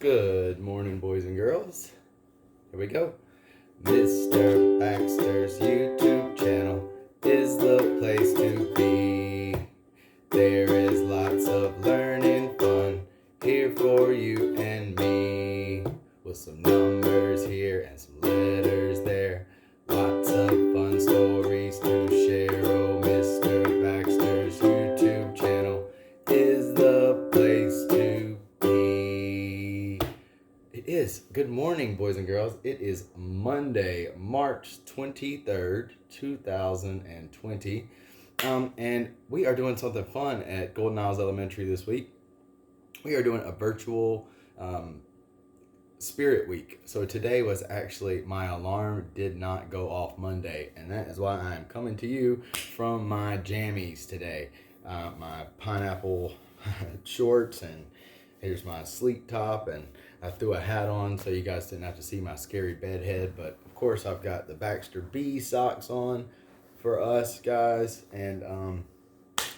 Good morning, boys and girls. Here we go. Mr. Baxter's YouTube channel is the place to be. There is lots of learning fun here for you and me. With some numbers here and some letters there. Lots of fun stories to share. Oh, Mr. Baxter's YouTube channel is the place to be. It is. Good morning, boys and girls. It is Monday, March 23rd, 2020. And we are doing something fun at Golden Isles Elementary this week. We are doing a virtual Spirit Week. So today was actually, my alarm did not go off Monday, and that is why I am coming to you from my jammies today. My pineapple shorts, and here's my sleep top, and I threw a hat on so you guys didn't have to see my scary bed head. But of course I've got the Baxter Bee socks on for us guys, and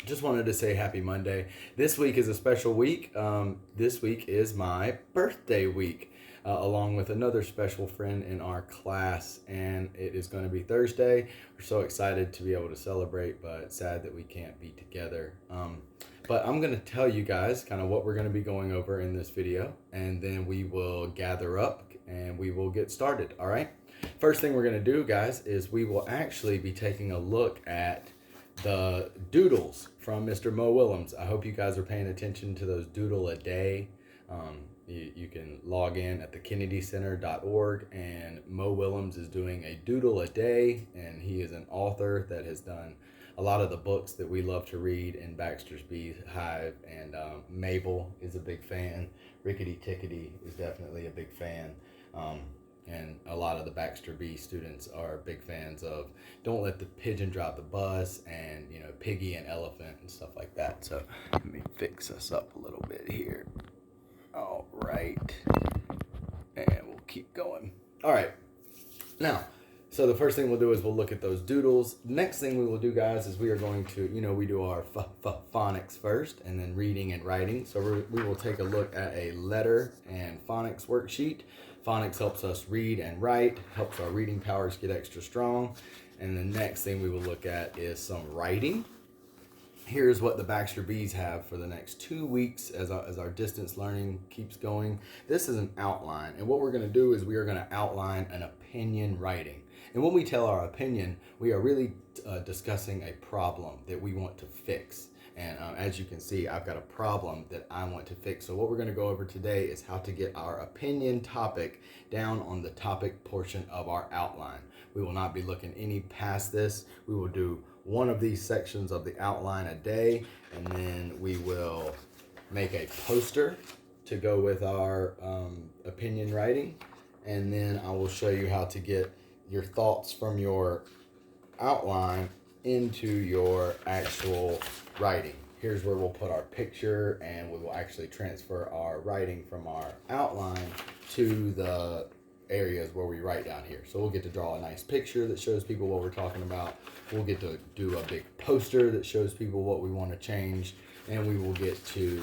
just wanted to say happy Monday. This week is a special week. This week is my birthday week, along with another special friend in our class, and it is going to be Thursday. We're so excited to be able to celebrate, but sad that we can't be together. But I'm going to tell you guys kind of what we're going to be going over in this video, and then we will gather up and we will get started. All right. First thing we're going to do, guys, is we will actually be taking a look at the Doodles from Mr. Mo Willems. I hope you guys are paying attention to those Doodle a Day. You can log in at thekennedyscenter.org, and Mo Willems is doing a Doodle a Day, and he is an author that has done a lot of the books that we love to read in Baxter's Bee Hive, and Mabel is a big fan. Rickety Tickety is definitely a big fan. And a lot of the Baxter Bee students are big fans of Don't Let the Pigeon Drop the Bus, and Piggy and Elephant and stuff like that. So let me fix us up a little bit here. All right, and we'll keep going. All right, now, so the first thing we'll do is we'll look at those doodles. Next thing we will do, guys, is we are going to, we do our phonics first, and then reading and writing. So we will take a look at a letter and phonics worksheet. Phonics helps us read and write, helps our reading powers get extra strong. And the next thing we will look at is some writing. Here's what the Baxter Bees have for the next 2 weeks as our distance learning keeps going. This is an outline, and what we're going to do is we are going to outline an opinion writing. And when we tell our opinion, we are really discussing a problem that we want to fix. And as you can see, I've got a problem that I want to fix. So what we're going to go over today is how to get our opinion topic down on the topic portion of our outline. We will not be looking any past this. We will do one of these sections of the outline a day, and then we will make a poster to go with our opinion writing. And then I will show you how to get your thoughts from your outline into your actual writing. Here's where we'll put our picture, and we will actually transfer our writing from our outline to the areas where we write down here. So we'll get to draw a nice picture that shows people what we're talking about. We'll get to do a big poster that shows people what we want to change, and we will get to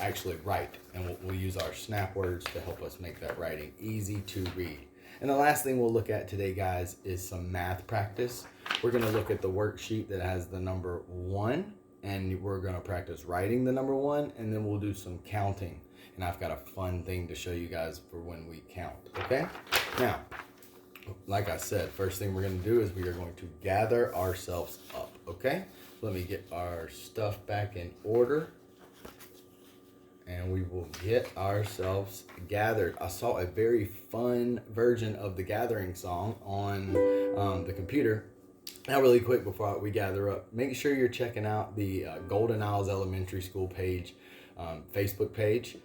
actually write, and we'll use our snap words to help us make that writing easy to read. And the last thing we'll look at today, guys, is some math practice. We're going to look at the worksheet that has the number 1, and we're going to practice writing the number 1, and then we'll do some counting. And I've got a fun thing to show you guys for when we count, okay? Now, like I said, first thing we're going to do is we are going to gather ourselves up, okay? So let me get our stuff back in order, and we will get ourselves gathered. I saw a very fun version of the gathering song on the computer. Now, really quick before we gather up, make sure you're checking out the Golden Isles Elementary School page, Facebook page.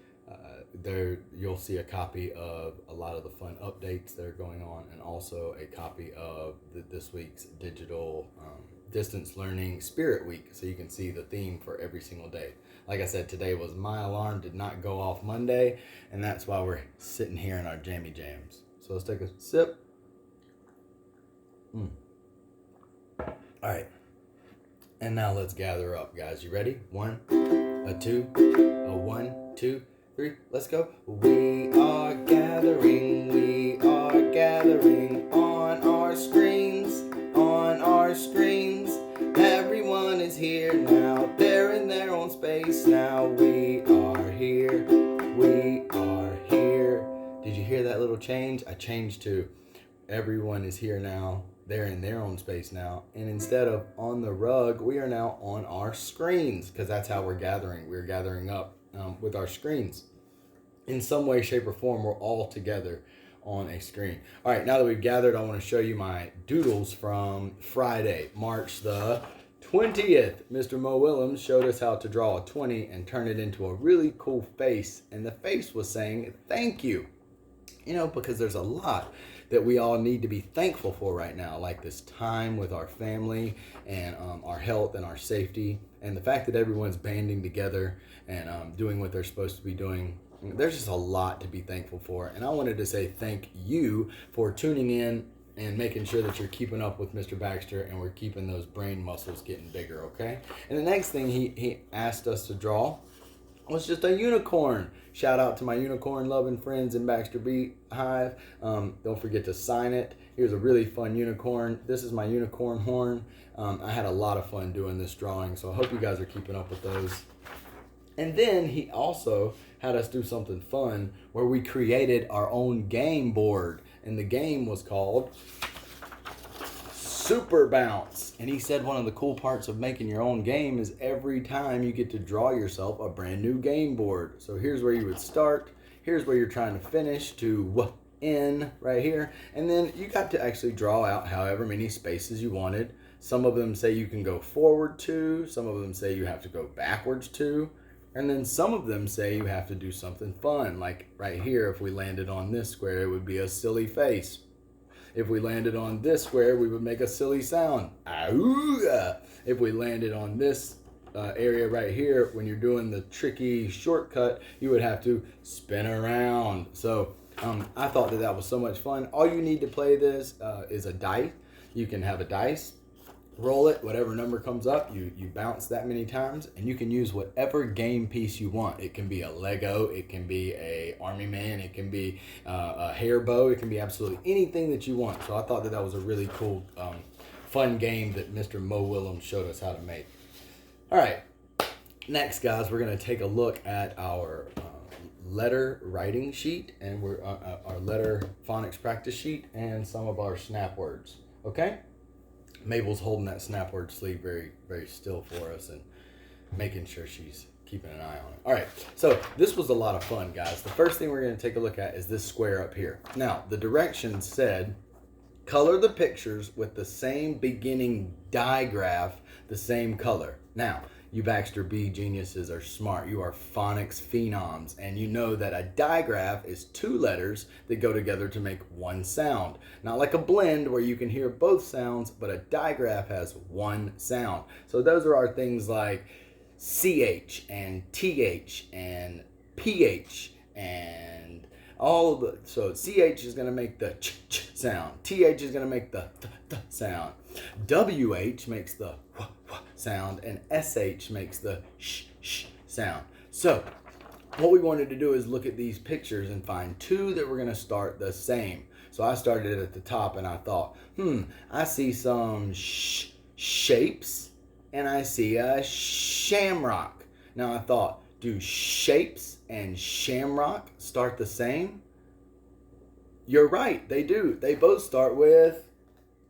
There you'll see a copy of a lot of the fun updates that are going on, and also a copy of this week's digital distance learning Spirit Week, so you can see the theme for every single day. Like I said, today was my alarm did not go off Monday, and that's why we're sitting here in our jammy jams. So let's take a sip. All right, and now let's gather up, guys. You ready? 1, a 2, a 1, 2, 3, let's go. We are gathering on our screens, on our screens. Everyone is here now, they're in their own space now. We are here, we are here. Did you hear that little change? I changed to everyone is here now, they're in their own space now. And instead of on the rug, we are now on our screens, because that's how we're gathering. We're gathering up with our screens. In some way, shape, or form, we're all together on a screen. All right, now that we've gathered, I want to show you my doodles from Friday, March the 20th. Mr. Mo Willems showed us how to draw a 20 and turn it into a really cool face. And the face was saying, thank you. You know, because there's a lot that we all need to be thankful for right now, like this time with our family and our health and our safety, and the fact that everyone's banding together and doing what they're supposed to be doing. There's just a lot to be thankful for, and I wanted to say thank you for tuning in and making sure that you're keeping up with Mr. Baxter, and we're keeping those brain muscles getting bigger, okay? And the next thing he asked us to draw was just a unicorn. Shout out to my unicorn loving friends in Baxter Beehive. Don't forget to sign it. Here's a really fun unicorn. This is my unicorn horn. I had a lot of fun doing this drawing, so I hope you guys are keeping up with those. And then he also had us do something fun where we created our own game board, and the game was called Super Bounce. And he said one of the cool parts of making your own game is every time you get to draw yourself a brand new game board. So here's where you would start, here's where you're trying to finish to in right here, and then you got to actually draw out however many spaces you wanted. Some of them say you can go forward to, some of them say you have to go backwards to, and then some of them say you have to do something fun, like right here, if we landed on this square, it would be a silly face. If we landed on this square, we would make a silly sound. Ahoo! If we landed on this area right here, when you're doing the tricky shortcut, you would have to spin around. So I thought that was so much fun. All you need to play this is a dice. You can have a dice, roll it, whatever number comes up, you bounce that many times, and you can use whatever game piece you want. It can be a Lego, it can be a army man, it can be a hair bow, it can be absolutely anything that you want. So I thought that was a really cool, fun game that Mr. Mo Willems showed us how to make. All right, next guys, we're going to take a look at our letter writing sheet, and we're our letter phonics practice sheet, and some of our snap words, okay? Mabel's holding that snap word sleeve very, very still for us and making sure she's keeping an eye on it. All right, so this was a lot of fun, guys. The first thing we're going to take a look at is this square up here. Now, the directions said, color the pictures with the same beginning digraph, the same color. Now, you Baxter Bee geniuses are smart. You are phonics phenoms, and you know that a digraph is two letters that go together to make one sound. Not like a blend where you can hear both sounds, but a digraph has one sound. So those are our things like CH and TH and PH and all of the, so CH is going to make the ch sound. TH is going to make the th sound. WH makes the w sound, and SH makes the sh sound. So what we wanted to do is look at these pictures and find two that were going to start the same. So I started at the top and I thought, I see some shapes and I see a shamrock. Now I thought, do shapes and shamrock start the same? You're right, they do. They both start with,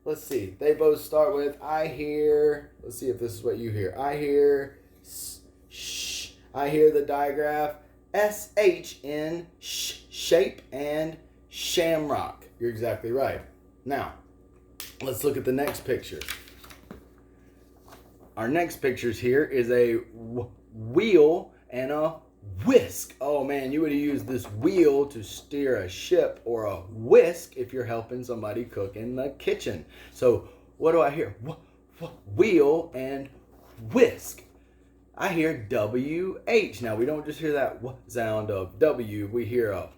let's see, they both start with, I hear, let's see if this is what you hear. I hear sh, I hear the digraph SH in shape and shamrock. You're exactly right. Now, let's look at the next picture. Our next pictures here is a wheel and a whisk. Oh man, you would have used this wheel to steer a ship, or a whisk if you're helping somebody cook in the kitchen. So what do I hear? Wheel and whisk. I hear WH. Now we don't just hear that sound of W, we hear a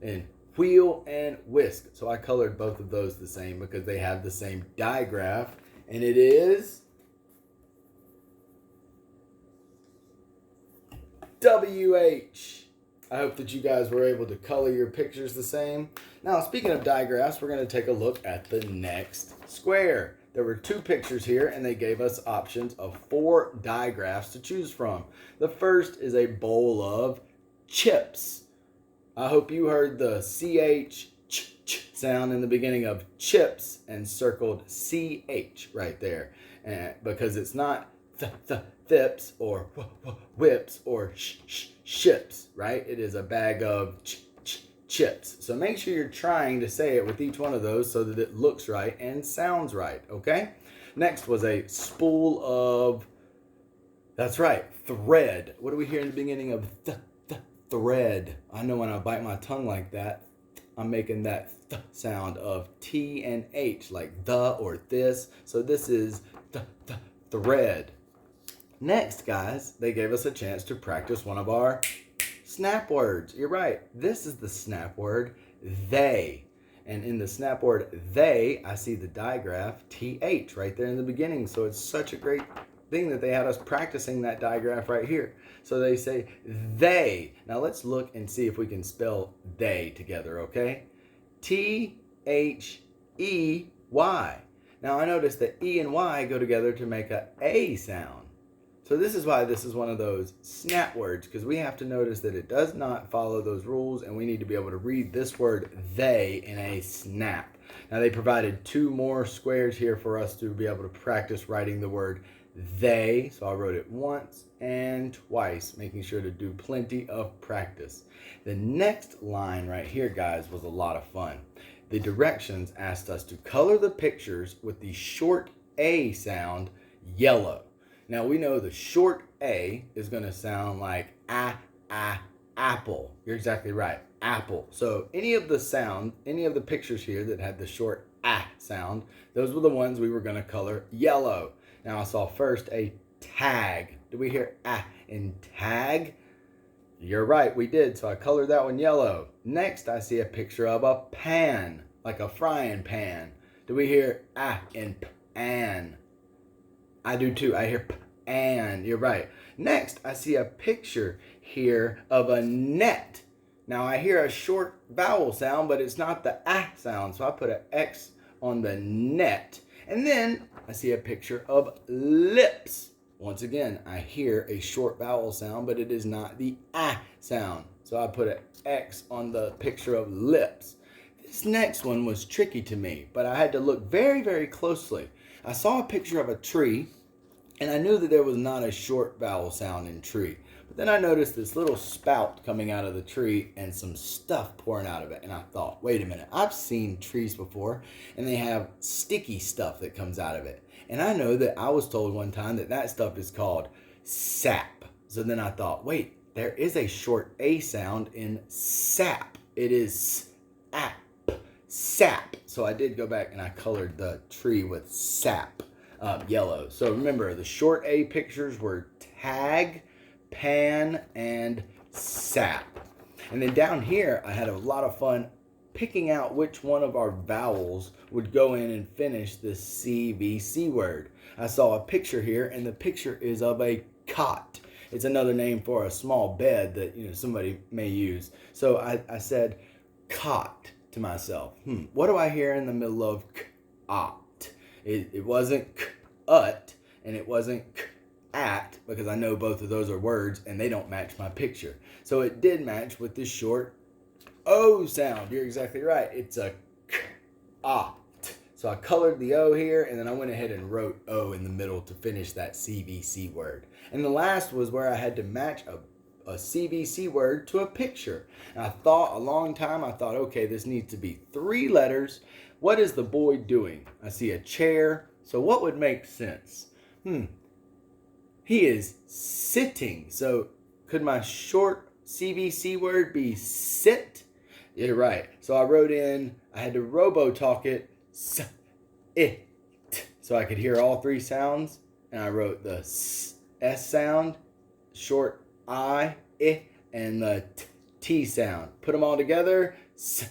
and wheel and whisk. So I colored both of those the same because they have the same digraph, and it is WH. I hope that you guys were able to color your pictures the same. Now, speaking of digraphs, we're going to take a look at the next square. There were 2 pictures here, and they gave us options of 4 digraphs to choose from. The first is a bowl of chips. I hope you heard the CH sound in the beginning of chips and circled CH right there. Because it's not thips or whips or ships, right? It is a bag of chips. So make sure you're trying to say it with each one of those so that it looks right and sounds right, okay? Next was a spool of, that's right, thread. What do we hear in the beginning of thread? I know when I bite my tongue like that, I'm making that sound of T and H, like the or this. So this is thread. Next, guys, they gave us a chance to practice one of our snap words. You're right. This is the snap word, they. And in the snap word, they, I see the digraph, TH, right there in the beginning. So it's such a great thing that they had us practicing that digraph right here. So they say they. Now let's look and see if we can spell they together, okay? T-H-E-Y. Now I notice that E and Y go together to make a sound. So this is why this is one of those snap words, because we have to notice that it does not follow those rules, and we need to be able to read this word they in a snap. Now they provided 2 more squares here for us to be able to practice writing the word they. So I wrote it once and twice, making sure to do plenty of practice. The next line right here, guys, was a lot of fun. The directions asked us to color the pictures with the short A sound yellow. Now we know the short A is going to sound like apple. You're exactly right, apple. So any of the pictures here that had the short sound, those were the ones we were going to color yellow. Now I saw first a tag. Did we hear in tag? You're right, we did. So I colored that one yellow. Next, I see a picture of a pan, like a frying pan. Do we hear in pan? I do too. I hear pan. You're right. Next, I see a picture here of a net. Now I hear a short vowel sound, but it's not the sound. So I put an X on the net. And then I see a picture of lips. Once again, I hear a short vowel sound, but it is not the sound. So I put an X on the picture of lips. This next one was tricky to me, but I had to look very, very closely. I saw a picture of a tree, and I knew that there was not a short vowel sound in tree. But then I noticed this little spout coming out of the tree and some stuff pouring out of it. And I thought, wait a minute, I've seen trees before, and they have sticky stuff that comes out of it. And I know that I was told one time that that stuff is called sap. So then I thought, wait, there is a short A sound in sap. It is sap. So I did go back and I colored the tree with sap yellow. So remember, the short A pictures were tag, pan, and sap. And then down here, I had a lot of fun picking out which one of our vowels would go in and finish this CVC word. I saw a picture here, and the picture is of a cot. It's another name for a small bed that somebody may use. So I said cot to myself. What do I hear in the middle of ot? It wasn't ut, and it wasn't at, because I know both of those are words and they don't match my picture. So it did match with the short O sound. You're exactly right. It's a ot. So I colored the O here, and then I went ahead and wrote O in the middle to finish that CVC word. And the last was where I had to match a CVC word to a picture. And I thought a long time, okay, this needs to be 3 letters. What is the boy doing? I see a chair. So what would make sense? He is sitting. So could my short CVC word be sit? You're right. So I wrote in, I had to robo-talk it, it, so I could hear all 3 sounds. And I wrote the S sound, short I, and the T sound. Put them all together, sit.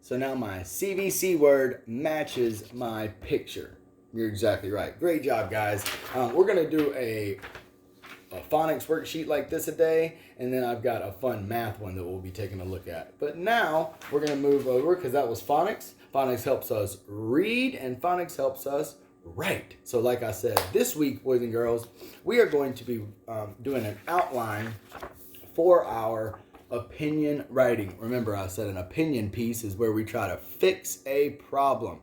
So now my CVC word matches my picture. You're exactly right. Great job, guys. We're going to do a a phonics worksheet like this a day, and then I've got a fun math one that we'll be taking a look at. But now we're going to move over because that was phonics. Phonics helps us read, and phonics helps us write. So like I said, this week, boys and girls, we are going to be doing an outline for our opinion writing. Remember, I said an opinion piece is where we try to fix a problem.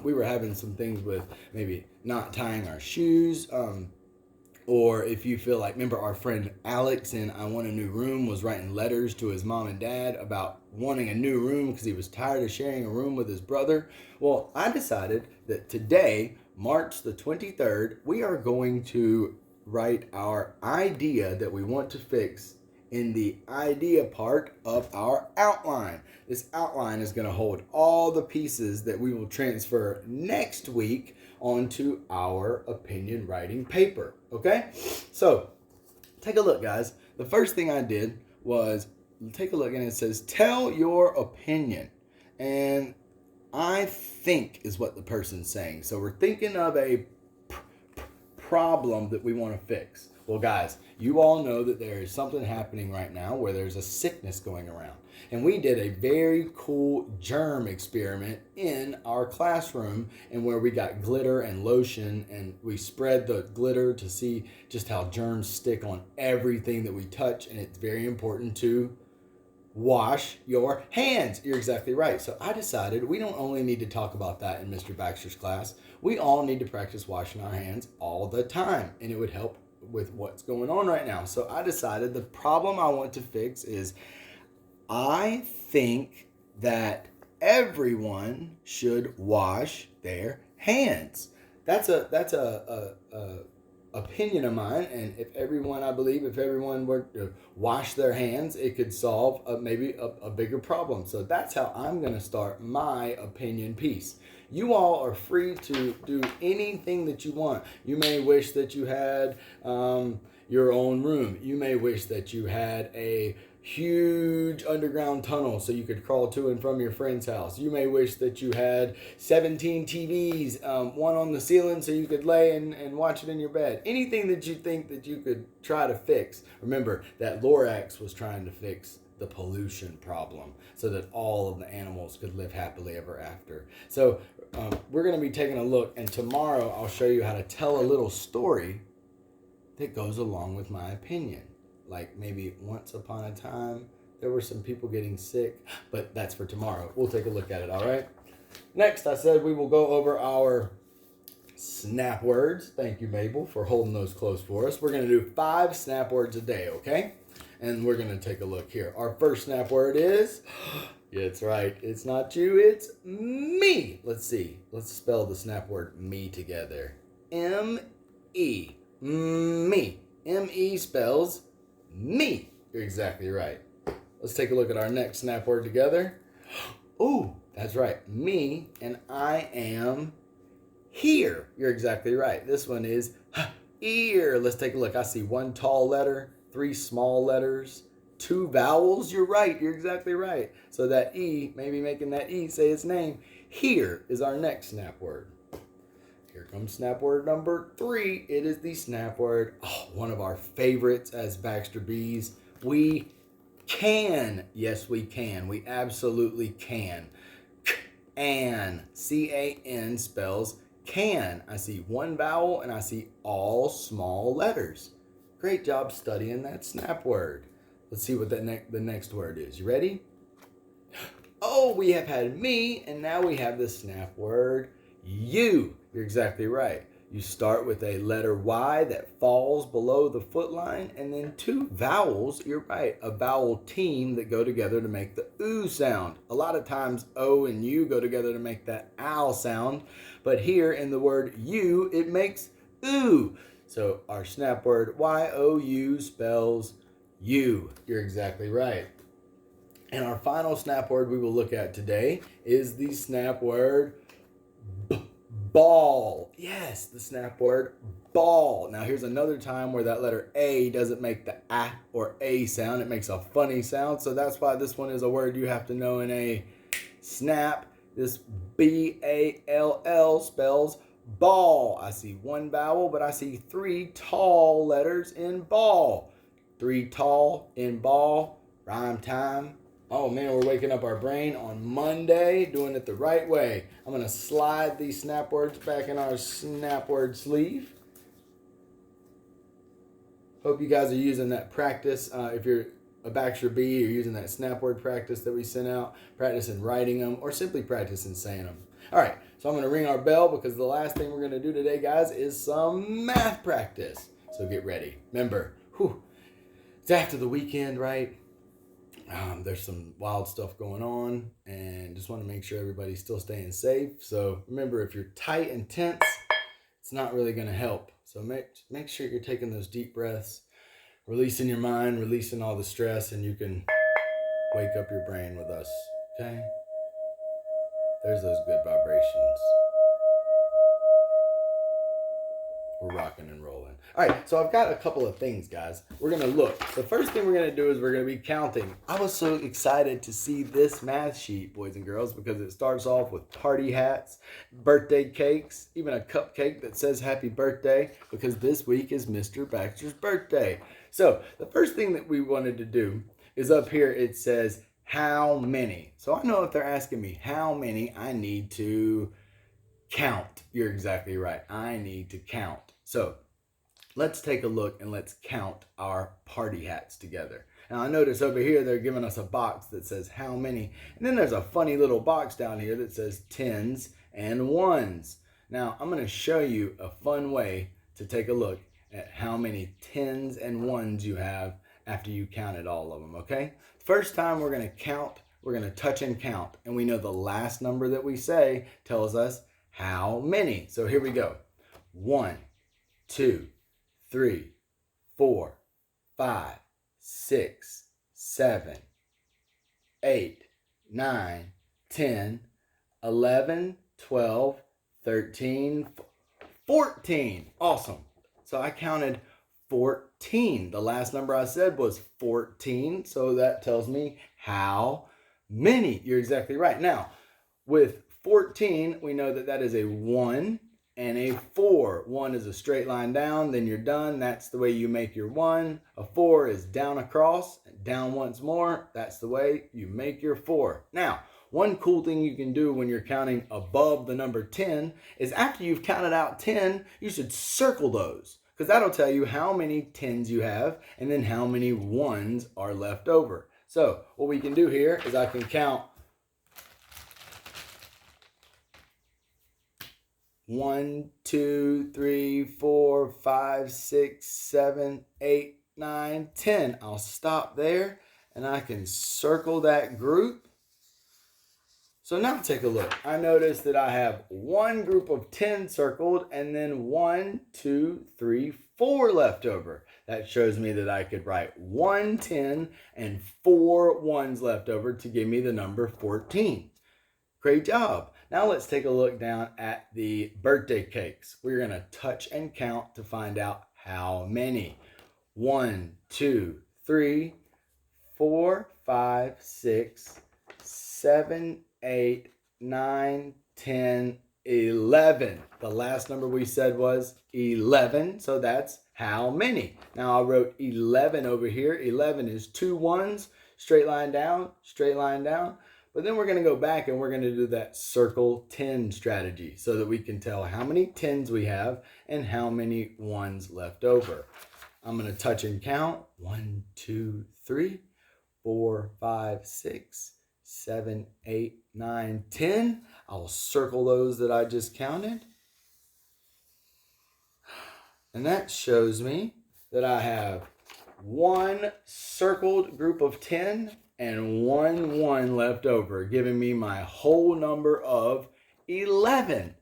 We were having some things with maybe not tying our shoes, or if you feel like, remember our friend Alex in I Want a New Room was writing letters to his mom and dad about wanting a new room because he was tired of sharing a room with his brother. Well, I decided that today, March the 23rd, we are going to write our idea that we want to fix in the idea part of our outline. This outline is going to hold all the pieces that we will transfer next week onto our opinion writing paper. Okay? So, take a look, guys. The first thing I did was take a look, and it says, tell your opinion. And I think is what the person's saying. So we're thinking of a problem that we want to fix. Well, guys, you all know that there is something happening right now where there's a sickness going around. And we did a very cool germ experiment in our classroom, and where we got glitter and lotion, and we spread the glitter to see just how germs stick on everything that we touch. And it's very important to wash your hands. You're exactly right. So I decided we don't only need to talk about that in Mr. Baxter's class. We all need to practice washing our hands all the time, and it would help with what's going on right now. So I decided the problem I want to fix is I think that everyone should wash their hands. That's a opinion of mine, and if everyone were to wash their hands, it could solve maybe a bigger problem. So that's how I'm going to start my opinion piece. You all are free to do anything that you want. You may wish that you had your own room. You may wish that you had a huge underground tunnel so you could crawl to and from your friend's house. You may wish that you had 17 TVs, one on the ceiling so you could lay and watch it in your bed. Anything that you think that you could try to fix. Remember that Lorax was trying to fix the pollution problem so that all of the animals could live happily ever after. So we're going to be taking a look, and tomorrow I'll show you how to tell a little story that goes along with my opinion. Like maybe once upon a time, there were some people getting sick, but that's for tomorrow. We'll take a look at it, all right? Next, I said we will go over our snap words. Thank you, Mabel, for holding those close for us. We're going to do 5 snap words a day, okay? And we're going to take a look here. Our first snap word is, yeah, it's right. It's not you, it's me. Let's see. Let's spell the snap word me together. M-E. Me. M-E spells me. You're exactly right. Let's take a look at our next snap word together. Oh, that's right. Me, and I am here. You're exactly right. This one is ear. Let's take a look. I see 1 tall letter, 3 small letters, 2 vowels. You're right. You're exactly right. So that E, maybe making that E say its name. Here is our next snap word. Here comes snap word number 3. It is the snap word, one of our favorites as Baxter Bees. We can. Yes, we can. We absolutely can. Can. C-A-N spells can. I see 1 vowel and I see all small letters. Great job studying that snap word. Let's see what the next word is. You ready? Oh, we have had me, and now we have the snap word you. You're exactly right. You start with a letter Y that falls below the foot line, and then 2 vowels. You're right. A vowel team that go together to make the oo sound. A lot of times O and U go together to make that ow sound, but here in the word you, it makes oo. So our snap word Y-O-U spells you. You're exactly right. And our final snap word we will look at today is the snap word ball. Yes, the snap word ball. Now here's another time where that letter A doesn't make the A or A sound. It makes a funny sound. So that's why this one is a word you have to know in a snap. This B-A-L-L spells Ball. I see one vowel, but I see 3 tall letters in ball. 3 tall in ball. Rhyme time. Oh man, we're waking up our brain on Monday, doing it the right way. I'm going to slide these snap words back in our snap word sleeve. Hope you guys are using that practice. If you're a Baxter B, you're using that snap word practice that we sent out, practicing writing them, or simply practicing saying them. All right, so I'm going to ring our bell because the last thing we're going to do today, guys, is some math practice. So get ready. Remember, it's after the weekend, right? There's some wild stuff going on, and just want to make sure everybody's still staying safe. So remember, if you're tight and tense, it's not really going to help. So make sure you're taking those deep breaths, releasing your mind, releasing all the stress, and you can wake up your brain with us, okay? There's those good vibrations. We're rocking and rolling. All right, so I've got a couple of things, guys. We're going to look. The first thing we're going to do is we're going to be counting. I was so excited to see this math sheet, boys and girls, because it starts off with party hats, birthday cakes, even a cupcake that says happy birthday, because this week is Mr. Baxter's birthday. So the first thing that we wanted to do is up here it says how many. So I know if they're asking me how many, I need to count. You're exactly right. I need to count. So let's take a look and let's count our party hats together. Now I notice over here they're giving us a box that says how many, and then there's a funny little box down here that says tens and ones. Now I'm going to show you a fun way to take a look at how many tens and ones you have after you counted all of them, okay? First time we're going to count, we're going to touch and count, and we know the last number that we say tells us how many. So here we go. 1, 2, 3, 4, 5, 6, 7, 8, 9, 10, 11, 12, 13, 14. Awesome. So I counted 14. The last number I said was 14. So that tells me how many. You're exactly right. Now, with 14, we know that that is a 1 and a 4. 1 is a straight line down, then you're done. That's the way you make your 1. A 4 is down across, down once more. That's the way you make your 4. Now, one cool thing you can do when you're counting above the number 10 is after you've counted out 10, you should circle those, because that'll tell you how many 10s you have and then how many 1s are left over. So what we can do here is I can count 1, 2, 3, 4, 5, 6, 7, 8, 9, 10. I'll stop there and I can circle that group. So now take a look. I notice that I have one group of 10 circled and then 1, 2, 3, 4 left over. That shows me that I could write 1 10 and 4 1s left over to give me the number 14. Great job. Now let's take a look down at the birthday cakes. We're going to touch and count to find out how many. 1, 2, 3, 4, 5, 6, 7, 8, 9, 10, 11. The last number we said was 11, so that's how many. Now I wrote 11 over here. 11 is 2 1s, straight line down, straight line down. But then we're going to go back and we're going to do that circle 10 strategy so that we can tell how many 10s we have and how many 1s left over. I'm going to touch and count. 1, 2, 3, 4, 5, 6, 7, 8, 9, 10. I'll circle those that I just counted. And that shows me that I have one circled group of 10 and 1 1 left over, giving me my whole number of 11.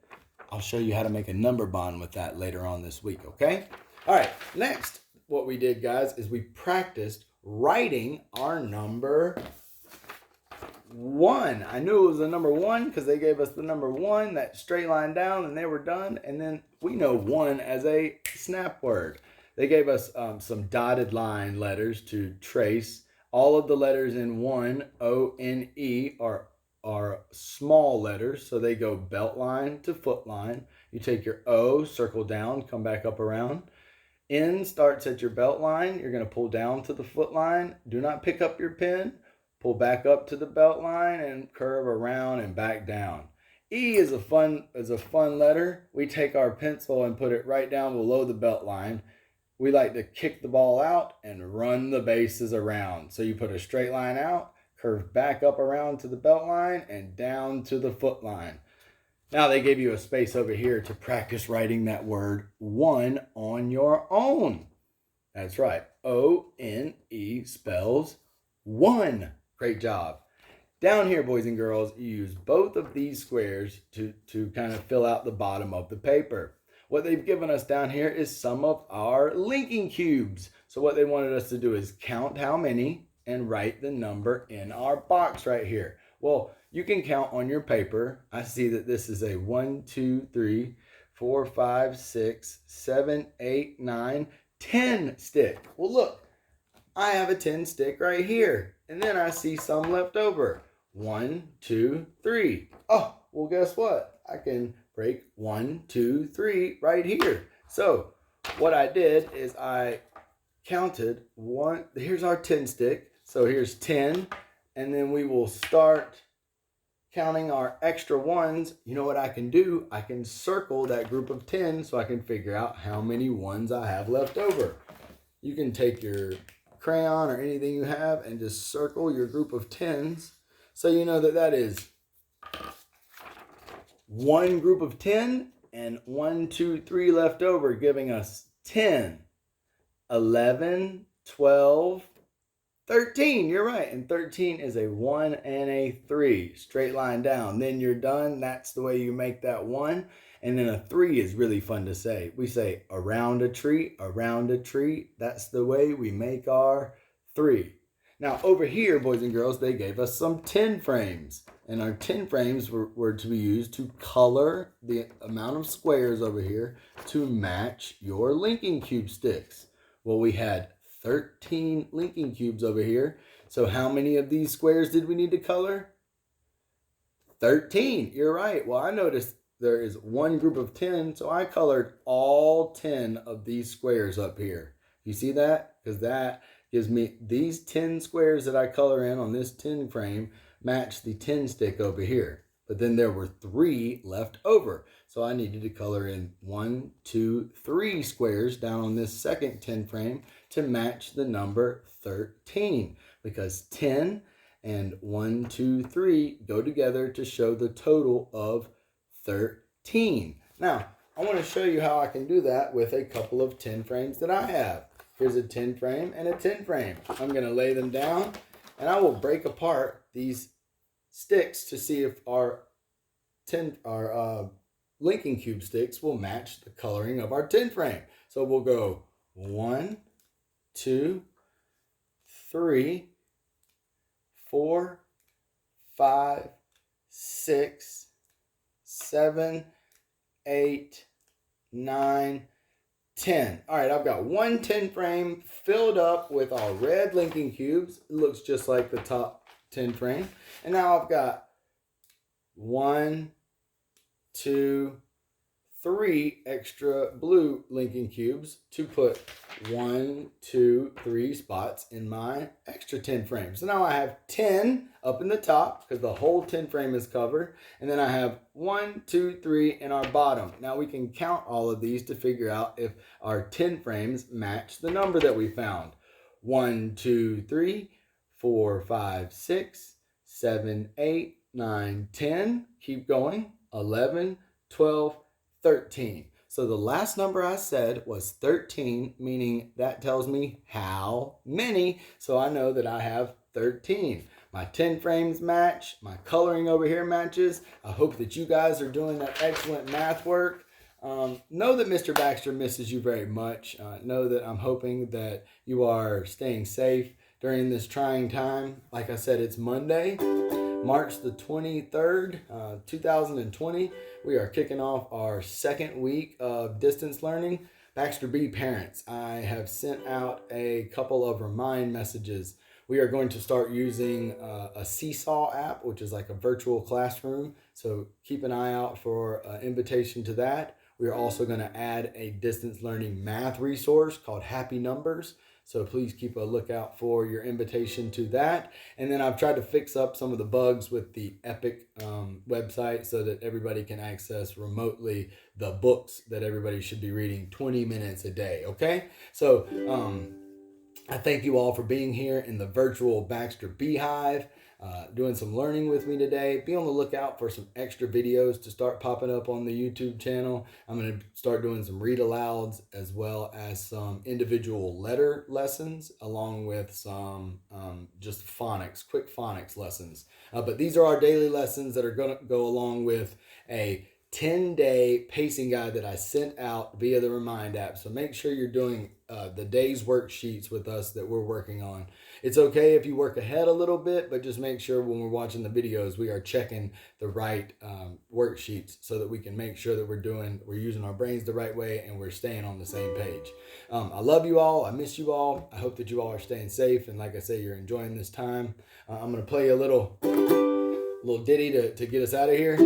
I'll show you how to make a number bond with that later on this week, okay? All right, next, what we did, guys, is we practiced writing our number 1. I knew it was the number 1 because they gave us the number 1, that straight line down, and they were done. And then we know 1 as a snap word. They gave us some dotted line letters to trace. All of the letters in 1, O, N, E, are small letters, so they go belt line to foot line. You take your O, circle down, come back up around. N starts at your belt line. You're going to pull down to the foot line. Do not pick up your pen. Pull back up to the belt line and curve around and back down. E is a fun letter. We take our pencil and put it right down below the belt line. We like to kick the ball out and run the bases around. So you put a straight line out, curve back up around to the belt line and down to the foot line. Now they gave you a space over here to practice writing that word one on your own. That's right. O-N-E spells one. Great job. Down here, boys and girls, you use both of these squares to kind of fill out the bottom of the paper. What they've given us down here is some of our linking cubes. So what they wanted us to do is count how many and write the number in our box right here. Well, you can count on your paper. I see that this is a 1, 2, 3, 4, 5, 6, 7, 8, 9, 10 stick. Well, look, I have a 10 stick right here. And then I see some left over. 1, 2, 3. Oh, well, guess what? I can break 1, 2, 3 right here. So what I did is I counted one. Here's our 10 stick. So here's 10. And then we will start counting our extra ones. You know what I can do? I can circle that group of 10 so I can figure out how many ones I have left over. You can take your crayon or anything you have and just circle your group of 10s so you know that that is one group of 10 and 1, 2, 3 left over, giving us 10, 11, 12, 13. You're right. And 13 is a 1 and a 3. Straight line down. Then you're done. That's the way you make that 1. And then a 3 is really fun to say. We say around a tree, around a tree. That's the way we make our 3. Now over here, boys and girls, they gave us some 10 frames. And our 10 frames were to be used to color the amount of squares over here to match your linking cube sticks. Well, we had 13 linking cubes over here. So how many of these squares did we need to color? 13. You're right. Well, I noticed there is one group of 10, so I colored all 10 of these squares up here. You see that? Because that gives me these 10 squares that I color in on this 10 frame match the 10 stick over here. But then there were 3 left over. So I needed to color in 1, 2, 3 squares down on this second 10 frame to match the number 13. Because 10 and 1, 2, 3 go together to show the total of 13. Now, I want to show you how I can do that with a couple of 10 frames that I have. Here's a 10 frame and a 10 frame. I'm going to lay them down and I will break apart these sticks to see if our linking cube sticks will match the coloring of our 10 frame. So we'll go 1, 2, 3, 4, 5, 6, 7, 8, 9, 10. All right, I've got one 10 frame filled up with our red linking cubes. It looks just like the top 10 frame. And now I've got 1, 2, 3 extra blue linking cubes to put 1, 2, 3 spots in my extra 10 frames. So now I have 10 up in the top because the whole 10 frame is covered. And then I have 1, 2, 3 in our bottom. Now we can count all of these to figure out if our 10 frames match the number that we found. 1, 2, 3, 4, 5, 6, 7, 8, 9, 10. Keep going. 11, 12, 13. So the last number I said was 13, meaning that tells me how many. So I know that I have 13. My 10 frames match. My coloring over here matches. I hope that you guys are doing that excellent math work. Know that Mr. Baxter misses you very much. Know that I'm hoping that you are staying safe during this trying time. Like I said, it's Monday, March the 23rd, 2020. We are kicking off our second week of distance learning. Baxter B parents, I have sent out a couple of remind messages. We are going to start using a Seesaw app, which is like a virtual classroom. So keep an eye out for an invitation to that. We're also going to add a distance learning math resource called Happy Numbers. So please keep a lookout for your invitation to that. And then I've tried to fix up some of the bugs with the Epic website so that everybody can access remotely the books that everybody should be reading 20 minutes a day. Okay? So I thank you all for being here in the virtual Baxter Beehive, doing some learning with me today. Be on the lookout for some extra videos to start popping up on the YouTube channel. I'm going to start doing some read alouds as well as some individual letter lessons, along with some just phonics, quick phonics lessons. But these are our daily lessons that are going to go along with a 10-day pacing guide that I sent out via the Remind app. So make sure you're doing the day's worksheets with us that we're working on. It's okay if you work ahead a little bit, but just make sure when we're watching the videos, we are checking the right worksheets so that we can make sure that we're using our brains the right way and we're staying on the same page. I love you all. I miss you all. I hope that you all are staying safe. And like I say, you're enjoying this time. I'm going to play a little ditty to get us out of here.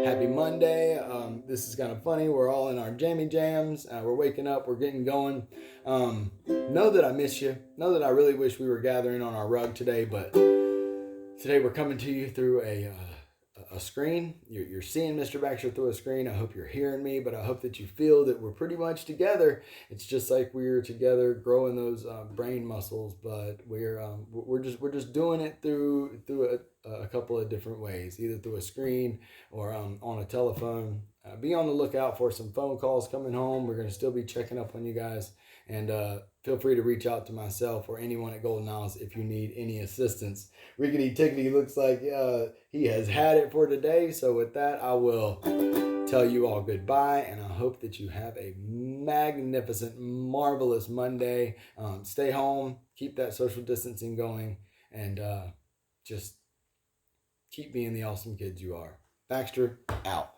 Happy Monday. This is kind of funny. We're all in our jammy jams. We're waking up. We're getting going. Know that I miss you. Know that I really wish we were gathering on our rug today, but today we're coming to you through a screen. You're seeing Mr. Baxter through a screen. I hope you're hearing me, but I hope that you feel that we're pretty much together. It's just like we're together growing those brain muscles, but we're just doing it through a couple of different ways, either through a screen or on a telephone. Be on the lookout for some phone calls coming home. We're going to still be checking up on you guys, and feel free to reach out to myself or anyone at Golden Isles if you need any assistance. Rickety Tickety looks like he has had it for today. So with that, I will tell you all goodbye, and I hope that you have a magnificent, marvelous Monday. Stay home, keep that social distancing going, and just keep being the awesome kids you are. Baxter, out.